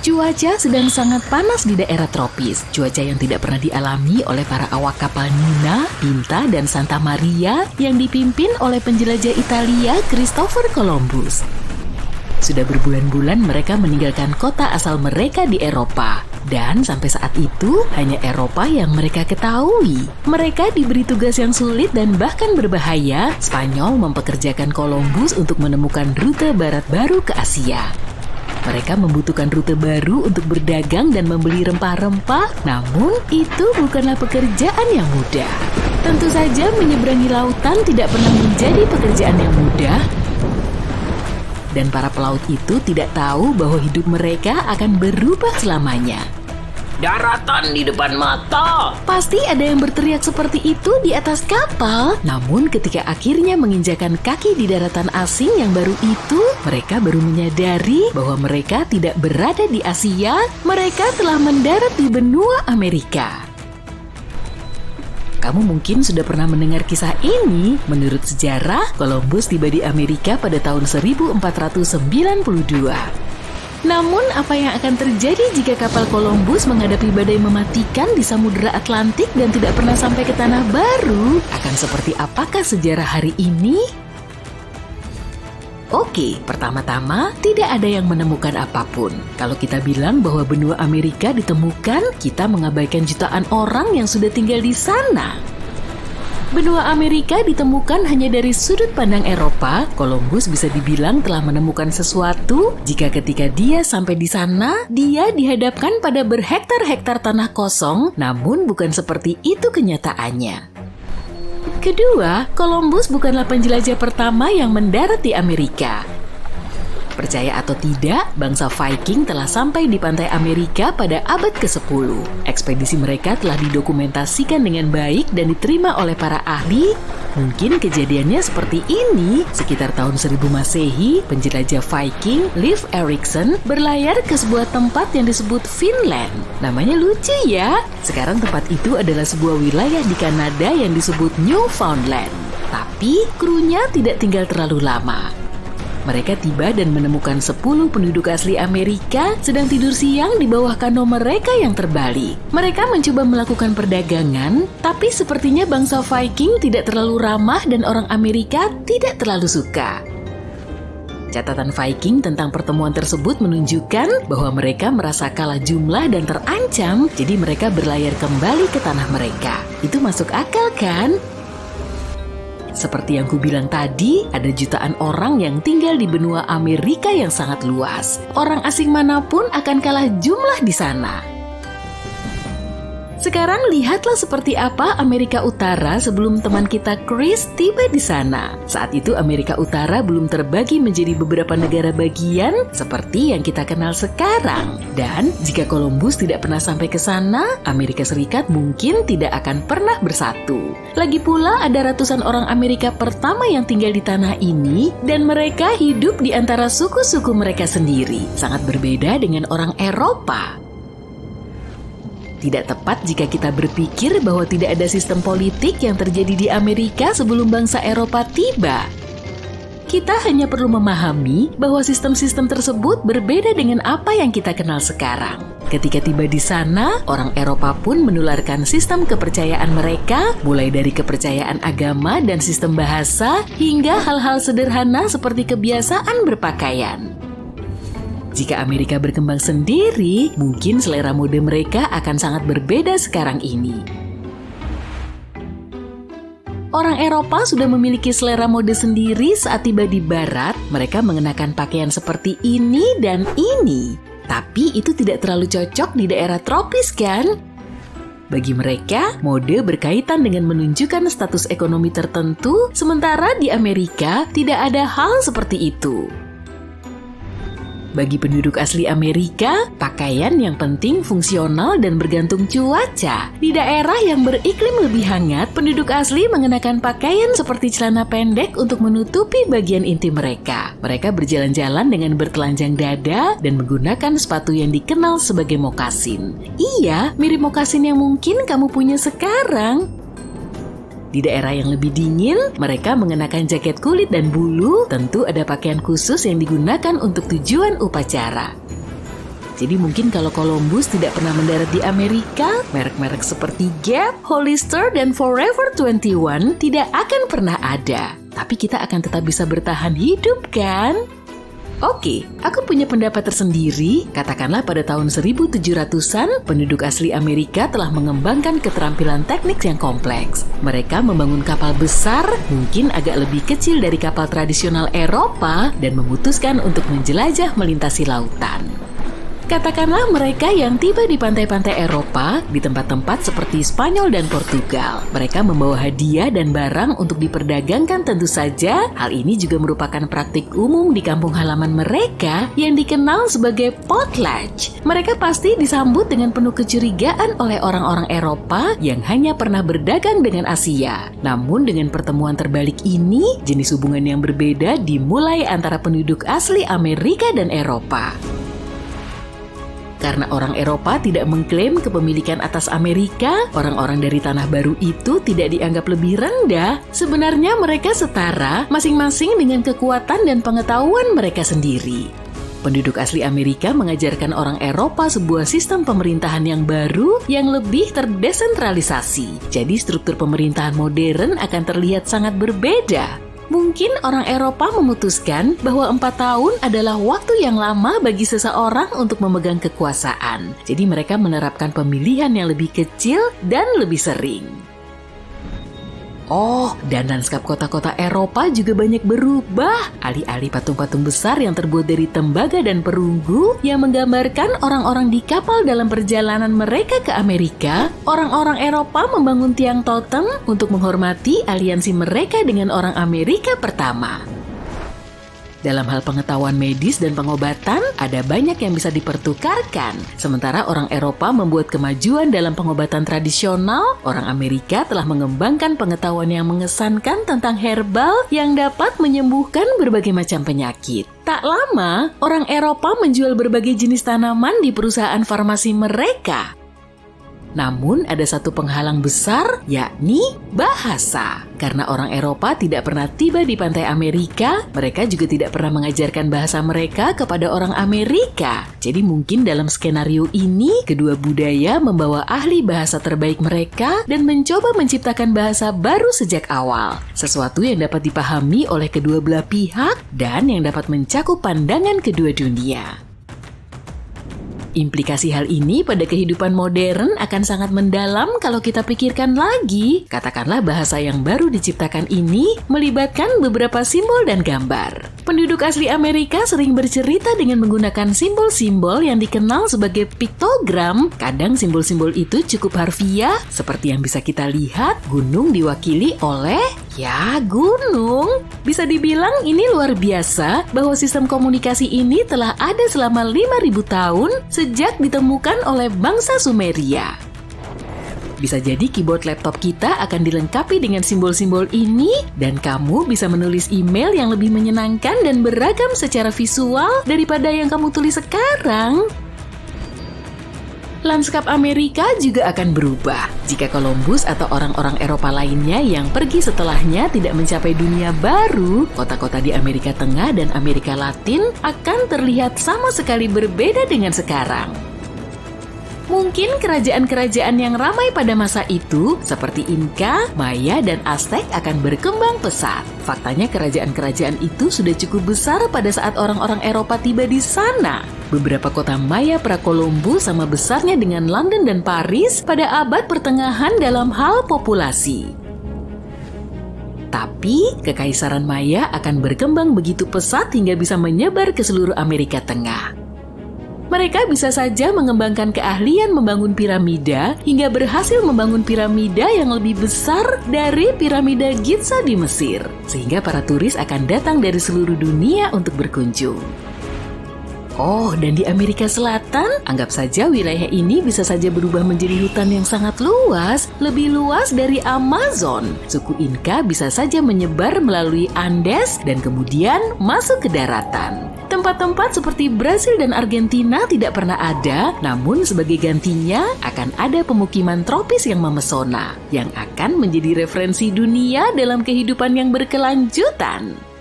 Cuaca sedang sangat panas di daerah tropis, cuaca yang tidak pernah dialami oleh para awak kapal Nina, Pinta, dan Santa Maria yang dipimpin oleh penjelajah Italia Christopher Columbus. Sudah berbulan-bulan mereka meninggalkan kota asal mereka di Eropa. Dan sampai saat itu, hanya Eropa yang mereka ketahui. Mereka diberi tugas yang sulit dan bahkan berbahaya. Spanyol mempekerjakan Columbus untuk menemukan rute barat baru ke Asia. Mereka membutuhkan rute baru untuk berdagang dan membeli rempah-rempah, namun itu bukanlah pekerjaan yang mudah. Tentu saja menyeberangi lautan tidak pernah menjadi pekerjaan yang mudah, dan para pelaut itu tidak tahu bahwa hidup mereka akan berubah selamanya. Daratan di depan mata. Pasti ada yang berteriak seperti itu di atas kapal. Namun ketika akhirnya menginjakan kaki di daratan asing yang baru itu, mereka baru menyadari bahwa mereka tidak berada di Asia, mereka telah mendarat di benua Amerika. Kamu mungkin sudah pernah mendengar kisah ini. Menurut sejarah, Columbus tiba di Amerika pada tahun 1492. Namun, apa yang akan terjadi jika kapal Columbus menghadapi badai mematikan di Samudra Atlantik dan tidak pernah sampai ke tanah baru? Akan seperti apakah sejarah hari ini? Oke, pertama-tama tidak ada yang menemukan apapun. Kalau kita bilang bahwa benua Amerika ditemukan, kita mengabaikan jutaan orang yang sudah tinggal di sana. Benua Amerika ditemukan hanya dari sudut pandang Eropa. Columbus bisa dibilang telah menemukan sesuatu jika ketika dia sampai di sana, dia dihadapkan pada berhektar-hektar tanah kosong, namun bukan seperti itu kenyataannya. Kedua, Columbus bukanlah penjelajah pertama yang mendarat di Amerika. Percaya atau tidak, bangsa Viking telah sampai di pantai Amerika pada abad ke-10. Ekspedisi mereka telah didokumentasikan dengan baik dan diterima oleh para ahli. Mungkin kejadiannya seperti ini. Sekitar tahun 1000 Masehi, penjelajah Viking, Leif Erikson, berlayar ke sebuah tempat yang disebut Finland. Namanya lucu ya. Sekarang tempat itu adalah sebuah wilayah di Kanada yang disebut Newfoundland. Tapi krunya tidak tinggal terlalu lama. Mereka tiba dan menemukan 10 penduduk asli Amerika sedang tidur siang di bawah kano mereka yang terbalik. Mereka mencoba melakukan perdagangan, tapi sepertinya bangsa Viking tidak terlalu ramah dan orang Amerika tidak terlalu suka. Catatan Viking tentang pertemuan tersebut menunjukkan bahwa mereka merasa kalah jumlah dan terancam, jadi mereka berlayar kembali ke tanah mereka. Itu masuk akal kan? Seperti yang kubilang tadi, ada jutaan orang yang tinggal di benua Amerika yang sangat luas. Orang asing manapun akan kalah jumlah di sana. Sekarang lihatlah seperti apa Amerika Utara sebelum teman kita Chris tiba di sana. Saat itu Amerika Utara belum terbagi menjadi beberapa negara bagian seperti yang kita kenal sekarang. Dan jika Columbus tidak pernah sampai ke sana, Amerika Serikat mungkin tidak akan pernah bersatu. Lagi pula ada ratusan orang Amerika pertama yang tinggal di tanah ini dan mereka hidup di antara suku-suku mereka sendiri. Sangat berbeda dengan orang Eropa. Tidak tepat jika kita berpikir bahwa tidak ada sistem politik yang terjadi di Amerika sebelum bangsa Eropa tiba. Kita hanya perlu memahami bahwa sistem-sistem tersebut berbeda dengan apa yang kita kenal sekarang. Ketika tiba di sana, orang Eropa pun menularkan sistem kepercayaan mereka, mulai dari kepercayaan agama dan sistem bahasa, hingga hal-hal sederhana seperti kebiasaan berpakaian. Jika Amerika berkembang sendiri, mungkin selera mode mereka akan sangat berbeda sekarang ini. Orang Eropa sudah memiliki selera mode sendiri saat tiba di barat. Mereka mengenakan pakaian seperti ini dan ini. Tapi itu tidak terlalu cocok di daerah tropis kan? Bagi mereka, mode berkaitan dengan menunjukkan status ekonomi tertentu, sementara di Amerika tidak ada hal seperti itu. Bagi penduduk asli Amerika, pakaian yang penting fungsional dan bergantung cuaca. Di daerah yang beriklim lebih hangat, penduduk asli mengenakan pakaian seperti celana pendek untuk menutupi bagian inti mereka. Mereka berjalan-jalan dengan bertelanjang dada dan menggunakan sepatu yang dikenal sebagai mokasin. Iya, mirip mokasin yang mungkin kamu punya sekarang. Di daerah yang lebih dingin, mereka mengenakan jaket kulit dan bulu. Tentu ada pakaian khusus yang digunakan untuk tujuan upacara. Jadi mungkin kalau Columbus tidak pernah mendarat di Amerika, merek-merek seperti Gap, Hollister, dan Forever 21 tidak akan pernah ada. Tapi kita akan tetap bisa bertahan hidup, kan? Oke, aku punya pendapat tersendiri. Katakanlah pada tahun 1700-an, penduduk asli Amerika telah mengembangkan keterampilan teknik yang kompleks. Mereka membangun kapal besar, mungkin agak lebih kecil dari kapal tradisional Eropa, dan memutuskan untuk menjelajah melintasi lautan. Katakanlah mereka yang tiba di pantai-pantai Eropa, di tempat-tempat seperti Spanyol dan Portugal. Mereka membawa hadiah dan barang untuk diperdagangkan tentu saja. Hal ini juga merupakan praktik umum di kampung halaman mereka yang dikenal sebagai potlatch. Mereka pasti disambut dengan penuh kecurigaan oleh orang-orang Eropa yang hanya pernah berdagang dengan Asia. Namun dengan pertemuan terbalik ini, jenis hubungan yang berbeda dimulai antara penduduk asli Amerika dan Eropa. Karena orang Eropa tidak mengklaim kepemilikan atas Amerika, orang-orang dari Tanah Baru itu tidak dianggap lebih rendah. Sebenarnya mereka setara, masing-masing dengan kekuatan dan pengetahuan mereka sendiri. Penduduk asli Amerika mengajarkan orang Eropa sebuah sistem pemerintahan yang baru yang lebih terdesentralisasi. Jadi struktur pemerintahan modern akan terlihat sangat berbeda. Mungkin orang Eropa memutuskan bahwa 4 tahun adalah waktu yang lama bagi seseorang untuk memegang kekuasaan. Jadi mereka menerapkan pemilihan yang lebih kecil dan lebih sering. Oh, dan lanskap kota-kota Eropa juga banyak berubah. Alih-alih patung-patung besar yang terbuat dari tembaga dan perunggu yang menggambarkan orang-orang di kapal dalam perjalanan mereka ke Amerika, orang-orang Eropa membangun tiang totem untuk menghormati aliansi mereka dengan orang Amerika pertama. Dalam hal pengetahuan medis dan pengobatan, ada banyak yang bisa dipertukarkan. Sementara orang Eropa membuat kemajuan dalam pengobatan tradisional, orang Amerika telah mengembangkan pengetahuan yang mengesankan tentang herbal yang dapat menyembuhkan berbagai macam penyakit. Tak lama, orang Eropa menjual berbagai jenis tanaman di perusahaan farmasi mereka. Namun ada satu penghalang besar, yakni bahasa. Karena orang Eropa tidak pernah tiba di pantai Amerika, mereka juga tidak pernah mengajarkan bahasa mereka kepada orang Amerika. Jadi mungkin dalam skenario ini, kedua budaya membawa ahli bahasa terbaik mereka dan mencoba menciptakan bahasa baru sejak awal. Sesuatu yang dapat dipahami oleh kedua belah pihak dan yang dapat mencakup pandangan kedua dunia. Implikasi hal ini pada kehidupan modern akan sangat mendalam kalau kita pikirkan lagi. Katakanlah bahasa yang baru diciptakan ini melibatkan beberapa simbol dan gambar. Penduduk asli Amerika sering bercerita dengan menggunakan simbol-simbol yang dikenal sebagai piktogram. Kadang simbol-simbol itu cukup harfiah, seperti yang bisa kita lihat, gunung diwakili oleh gunung. Bisa dibilang ini luar biasa bahwa sistem komunikasi ini telah ada selama 5.000 tahun sejak ditemukan oleh bangsa Sumeria. Bisa jadi keyboard laptop kita akan dilengkapi dengan simbol-simbol ini dan kamu bisa menulis email yang lebih menyenangkan dan beragam secara visual daripada yang kamu tulis sekarang. Lanskap Amerika juga akan berubah jika Columbus atau orang-orang Eropa lainnya yang pergi setelahnya tidak mencapai dunia baru. Kota-kota di Amerika Tengah dan Amerika Latin akan terlihat sama sekali berbeda dengan sekarang. Mungkin kerajaan-kerajaan yang ramai pada masa itu, seperti Inka, Maya, dan Aztec akan berkembang pesat. Faktanya kerajaan-kerajaan itu sudah cukup besar pada saat orang-orang Eropa tiba di sana. Beberapa kota Maya pra-Columbus sama besarnya dengan London dan Paris pada abad pertengahan dalam hal populasi. Tapi, kekaisaran Maya akan berkembang begitu pesat hingga bisa menyebar ke seluruh Amerika Tengah. Mereka bisa saja mengembangkan keahlian membangun piramida hingga berhasil membangun piramida yang lebih besar dari piramida Giza di Mesir, sehingga para turis akan datang dari seluruh dunia untuk berkunjung. Oh, dan di Amerika Selatan, anggap saja wilayah ini bisa saja berubah menjadi hutan yang sangat luas, lebih luas dari Amazon. Suku Inka bisa saja menyebar melalui Andes dan kemudian masuk ke daratan. Tempat-tempat seperti Brasil dan Argentina tidak pernah ada, namun sebagai gantinya akan ada pemukiman tropis yang memesona, yang akan menjadi referensi dunia dalam kehidupan yang berkelanjutan.